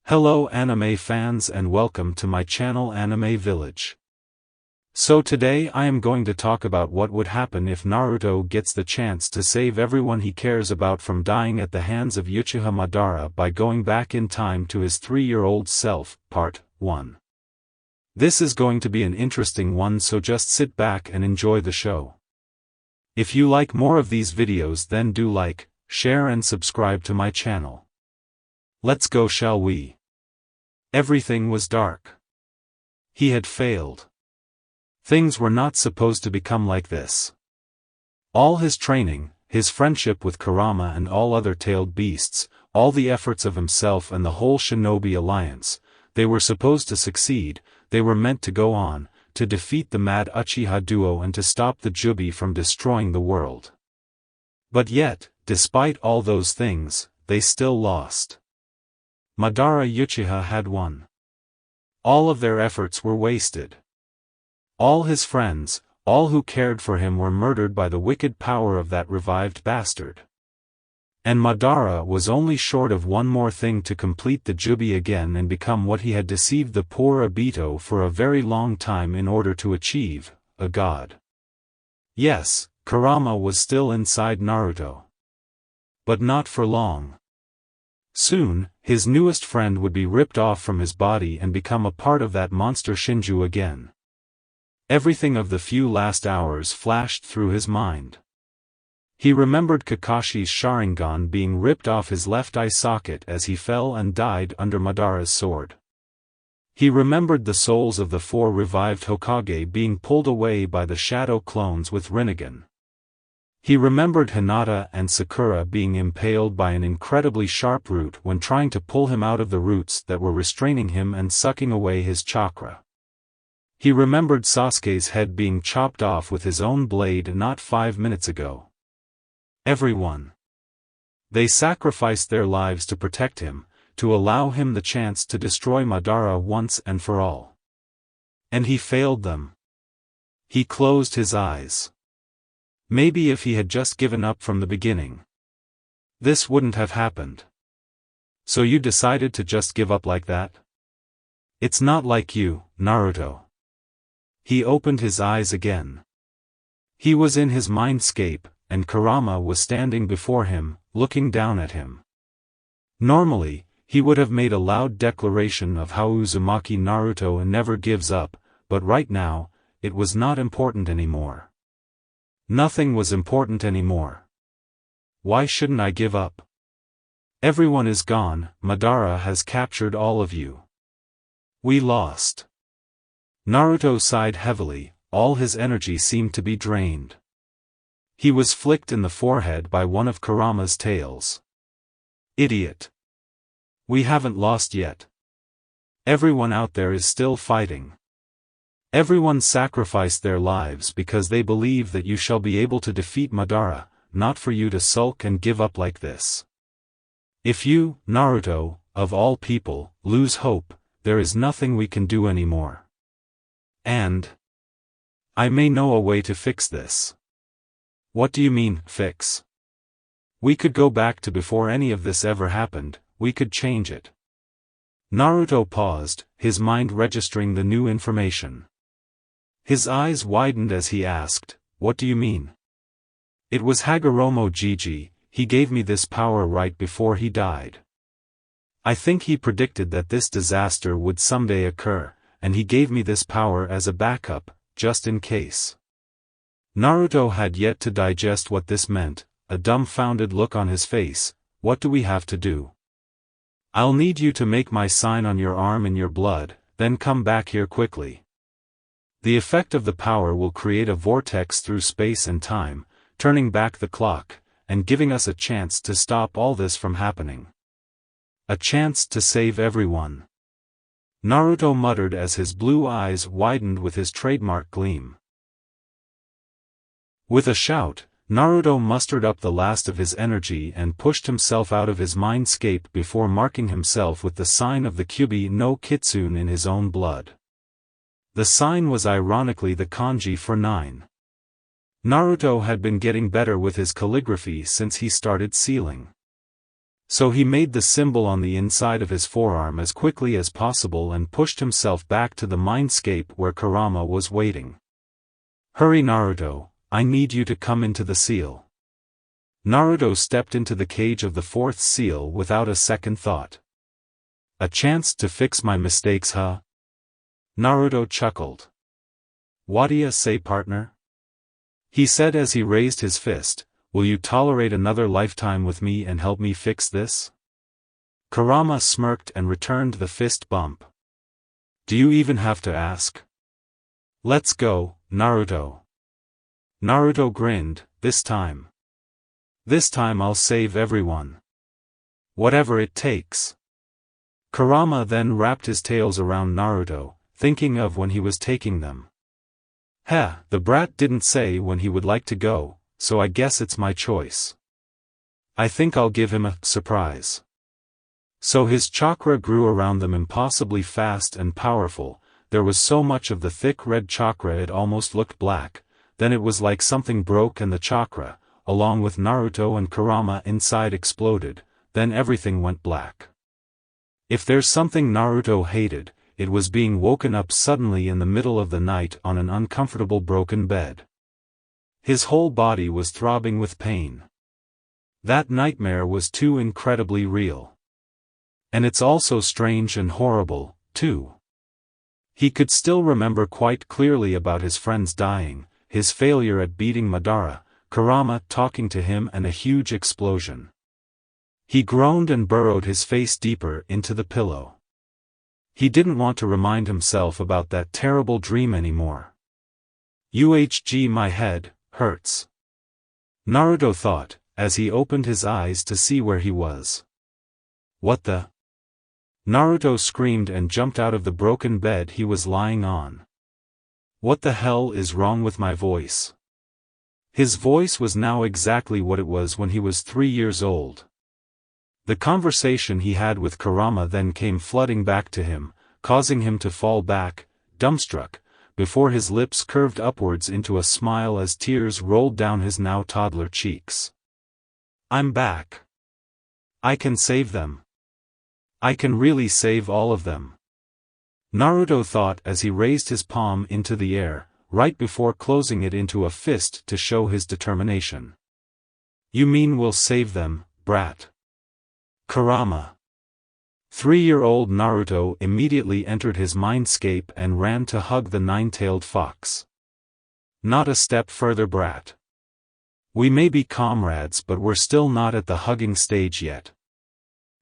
Hello anime fans and welcome to my channel Anime Village. So today I am going to talk about what would happen if Naruto gets the chance to save everyone he cares about from dying at the hands of Uchiha Madara by going back in time to his 3-year-old self, Part 1. This is going to be an interesting one, so just sit back and enjoy the show. If you like more of these videos, then do like, share and subscribe to my channel. Let's go, shall we? Everything was dark. He had failed. Things were not supposed to become like this. All his training, his friendship with Kurama and all other tailed beasts, all the efforts of himself and the whole shinobi alliance, they were supposed to succeed, they were meant to go on, to defeat the mad Uchiha duo and to stop the Jubi from destroying the world. But yet, despite all those things, they still lost. Madara Uchiha had won. All of their efforts were wasted. All his friends, all who cared for him, were murdered by the wicked power of that revived bastard. And Madara was only short of one more thing to complete the Jubi again and become what he had deceived the poor Obito for a very long time in order to achieve, a god. Yes, Kurama was still inside Naruto. But not for long. Soon, his newest friend would be ripped off from his body and become a part of that monster Shinju again. Everything of the few last hours flashed through his mind. He remembered Kakashi's Sharingan being ripped off his left eye socket as he fell and died under Madara's sword. He remembered the souls of the 4 revived Hokage being pulled away by the shadow clones with Rinnegan. He remembered Hinata and Sakura being impaled by an incredibly sharp root when trying to pull him out of the roots that were restraining him and sucking away his chakra. He remembered Sasuke's head being chopped off with his own blade not 5 minutes ago. Everyone. They sacrificed their lives to protect him, to allow him the chance to destroy Madara once and for all. And he failed them. He closed his eyes. Maybe if he had just given up from the beginning, this wouldn't have happened. So you decided to just give up like that? It's not like you, Naruto. He opened his eyes again. He was in his mindscape, and Kurama was standing before him, looking down at him. Normally, he would have made a loud declaration of how Uzumaki Naruto never gives up, but right now, it was not important anymore. Nothing was important anymore. Why shouldn't I give up? Everyone is gone, Madara has captured all of you. We lost. Naruto sighed heavily, all his energy seemed to be drained. He was flicked in the forehead by one of Kurama's tails. Idiot. We haven't lost yet. Everyone out there is still fighting. Everyone sacrificed their lives because they believe that you shall be able to defeat Madara, not for you to sulk and give up like this. If you, Naruto, of all people, lose hope, there is nothing we can do anymore. And I may know a way to fix this. What do you mean, fix? We could go back to before any of this ever happened, we could change it. Naruto paused, his mind registering the new information. His eyes widened as he asked, "What do you mean?" "It was Hagoromo Jiji, he gave me this power right before he died. I think he predicted that this disaster would someday occur, and he gave me this power as a backup, just in case." Naruto had yet to digest what this meant, a dumbfounded look on his face. "What do we have to do?" "I'll need you to make my sign on your arm in your blood, then come back here quickly. The effect of the power will create a vortex through space and time, turning back the clock, and giving us a chance to stop all this from happening. A chance to save everyone." Naruto muttered as his blue eyes widened with his trademark gleam. With a shout, Naruto mustered up the last of his energy and pushed himself out of his mindscape before marking himself with the sign of the Kyubi no Kitsune in his own blood. The sign was ironically the kanji for 9. Naruto had been getting better with his calligraphy since he started sealing. So he made the symbol on the inside of his forearm as quickly as possible and pushed himself back to the mindscape where Kurama was waiting. "Hurry Naruto, I need you to come into the seal." Naruto stepped into the cage of the fourth seal without a second thought. "A chance to fix my mistakes, huh?" Naruto chuckled. "Whaddya say, partner?" he said as he raised his fist. "Will you tolerate another lifetime with me and help me fix this?" Kurama smirked and returned the fist bump. "Do you even have to ask?" "Let's go, Naruto." Naruto grinned. This time I'll save everyone. Whatever it takes." Kurama then wrapped his tails around Naruto, thinking of when he was taking them. "Heh, the brat didn't say when he would like to go, so I guess it's my choice. I think I'll give him a surprise." So his chakra grew around them impossibly fast and powerful. There was so much of the thick red chakra it almost looked black. Then it was like something broke and the chakra, along with Naruto and Kurama inside, exploded. Then everything went black. If there's something Naruto hated, it was being woken up suddenly in the middle of the night on an uncomfortable broken bed. His whole body was throbbing with pain. That nightmare was too incredibly real. And it's also strange and horrible, too. He could still remember quite clearly about his friends dying, his failure at beating Madara, Kurama talking to him, and a huge explosion. He groaned and burrowed his face deeper into the pillow. He didn't want to remind himself about that terrible dream anymore. My head hurts," Naruto thought, as he opened his eyes to see where he was. "What the?" Naruto screamed and jumped out of the broken bed he was lying on. "What the hell is wrong with my voice?" His voice was now exactly what it was when he was 3 years old. The conversation he had with Kurama then came flooding back to him, causing him to fall back, dumbstruck, before his lips curved upwards into a smile as tears rolled down his now toddler cheeks. "I'm back. I can save them. I can really save all of them," Naruto thought as he raised his palm into the air, right before closing it into a fist to show his determination. "You mean we'll save them, brat?" Kurama. 3-year-old Naruto immediately entered his mindscape and ran to hug the nine-tailed fox. "Not a step further, brat. We may be comrades, but we're still not at the hugging stage yet."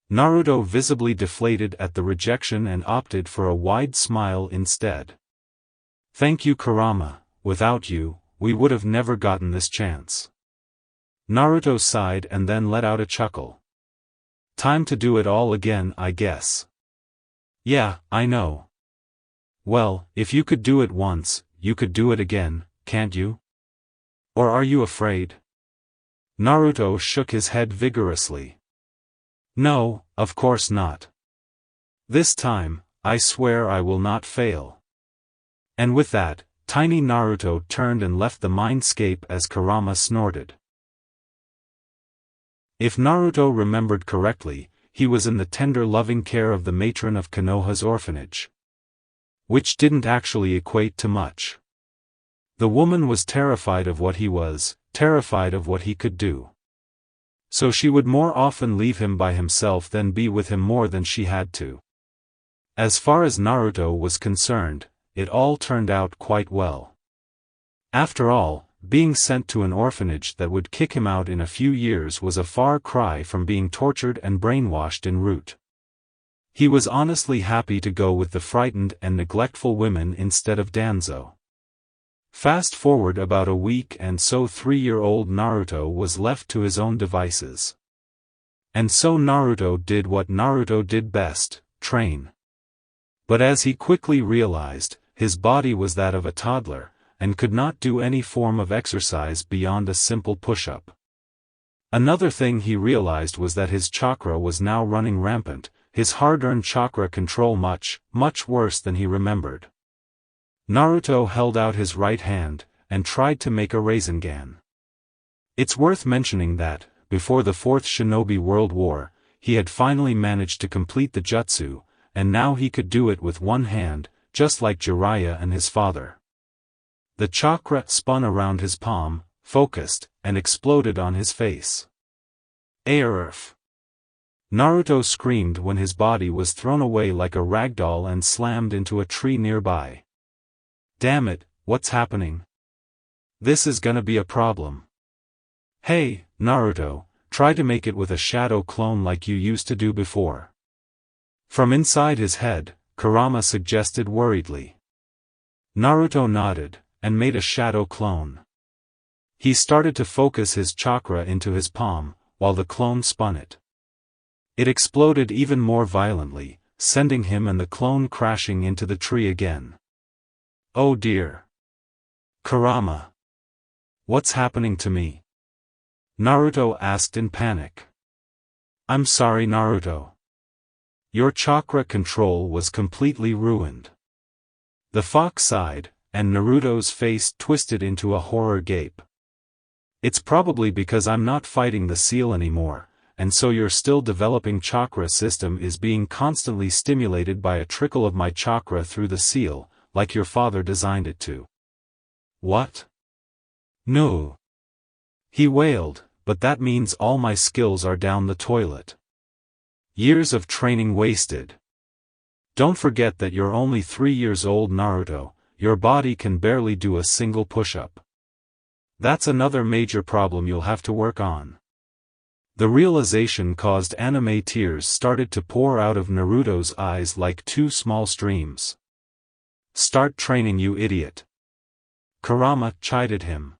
Naruto visibly deflated at the rejection and opted for a wide smile instead. "Thank you, Kurama. Without you, we would have never gotten this chance." Naruto sighed and then let out a chuckle. "Time to do it all again, I guess." "Yeah, I know. Well, if you could do it once, you could do it again, can't you? Or are you afraid?" Naruto shook his head vigorously. "No, of course not. This time, I swear I will not fail." And with that, tiny Naruto turned and left the mindscape as Kurama snorted. If Naruto remembered correctly, he was in the tender loving care of the matron of Konoha's orphanage. Which didn't actually equate to much. The woman was terrified of what he was, terrified of what he could do. So she would more often leave him by himself than be with him more than she had to. As far as Naruto was concerned, it all turned out quite well. After all, being sent to an orphanage that would kick him out in a few years was a far cry from being tortured and brainwashed en route. He was honestly happy to go with the frightened and neglectful women instead of Danzo. Fast forward about a week and so 3-year-old Naruto was left to his own devices. And so Naruto did what Naruto did best, train. But as he quickly realized, his body was that of a toddler, and could not do any form of exercise beyond a simple push-up. Another thing he realized was that his chakra was now running rampant, his hard-earned chakra control much, much worse than he remembered. Naruto held out his right hand, and tried to make a Rasengan. It's worth mentioning that, before the Fourth Shinobi World War, he had finally managed to complete the jutsu, and now he could do it with one hand, just like Jiraiya and his father. The chakra spun around his palm, focused, and exploded on his face. Aerf! Naruto screamed when his body was thrown away like a ragdoll and slammed into a tree nearby. Damn it, what's happening? This is gonna be a problem. Hey, Naruto, try to make it with a shadow clone like you used to do before. From inside his head, Kurama suggested worriedly. Naruto nodded, and made a shadow clone. He started to focus his chakra into his palm, while the clone spun it. It exploded even more violently, sending him and the clone crashing into the tree again. Oh dear. Kurama. What's happening to me? Naruto asked in panic. I'm sorry, Naruto. Your chakra control was completely ruined. The fox sighed, and Naruto's face twisted into a horror gape. It's probably because I'm not fighting the seal anymore, and so your still developing chakra system is being constantly stimulated by a trickle of my chakra through the seal, like your father designed it to. What? No. He wailed, but that means all my skills are down the toilet. Years of training wasted. Don't forget that you're only 3 years old, Naruto, your body can barely do a single push-up. That's another major problem you'll have to work on. The realization caused anime tears started to pour out of Naruto's eyes like 2 small streams. Start training, you idiot. Kurama chided him.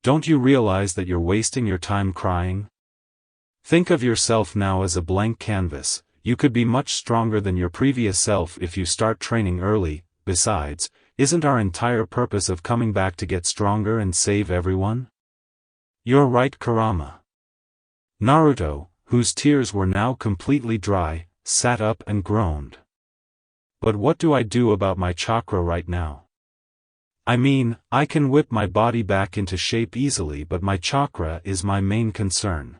Don't you realize that you're wasting your time crying? Think of yourself now as a blank canvas. You could be much stronger than your previous self if you start training early. Besides, isn't our entire purpose of coming back to get stronger and save everyone? You're right, Kurama. Naruto, whose tears were now completely dry, sat up and groaned. But what do I do about my chakra right now? I mean, I can whip my body back into shape easily, but my chakra is my main concern.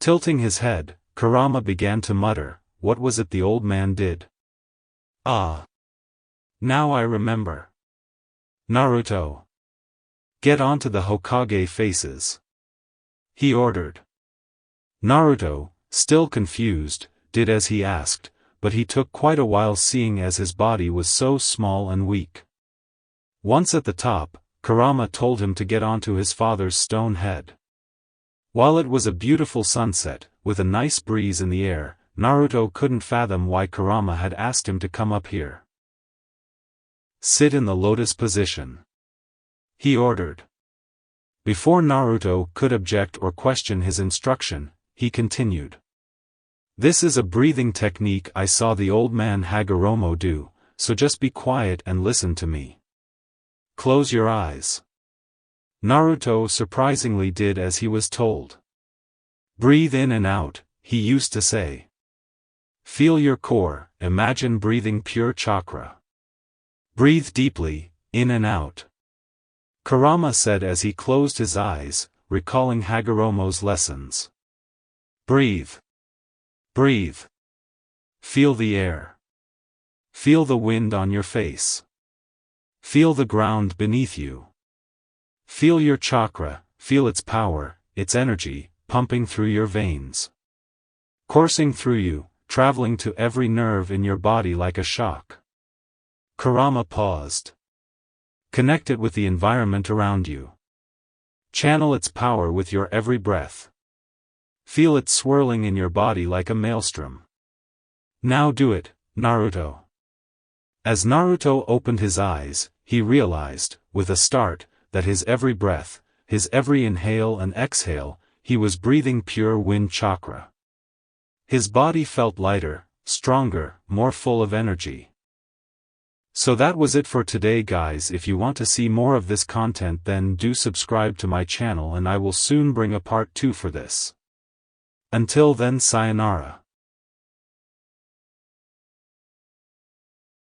Tilting his head, Kurama began to mutter, what was it the old man did? Ah. Now I remember. Naruto. Get onto the Hokage faces. He ordered. Naruto, still confused, did as he asked, but he took quite a while seeing as his body was so small and weak. Once at the top, Kurama told him to get onto his father's stone head. While it was a beautiful sunset, with a nice breeze in the air, Naruto couldn't fathom why Kurama had asked him to come up here. Sit in the lotus position. He ordered. Before Naruto could object or question his instruction, he continued. This is a breathing technique I saw the old man Hagoromo do, so just be quiet and listen to me. Close your eyes. Naruto surprisingly did as he was told. Breathe in and out, he used to say. Feel your core, imagine breathing pure chakra. Breathe deeply, in and out. Kurama said as he closed his eyes, recalling Hagoromo's lessons. Breathe. Breathe. Feel the air. Feel the wind on your face. Feel the ground beneath you. Feel your chakra, feel its power, its energy, pumping through your veins. Coursing through you, traveling to every nerve in your body like a shock. Kurama paused. Connect it with the environment around you. Channel its power with your every breath. Feel it swirling in your body like a maelstrom. Now do it, Naruto. As Naruto opened his eyes, he realized, with a start, that his every breath, his every inhale and exhale, he was breathing pure wind chakra. His body felt lighter, stronger, more full of energy. So that was it for today, guys. If you want to see more of this content, then do subscribe to my channel and I will soon bring a part 2 for this. Until then, sayonara.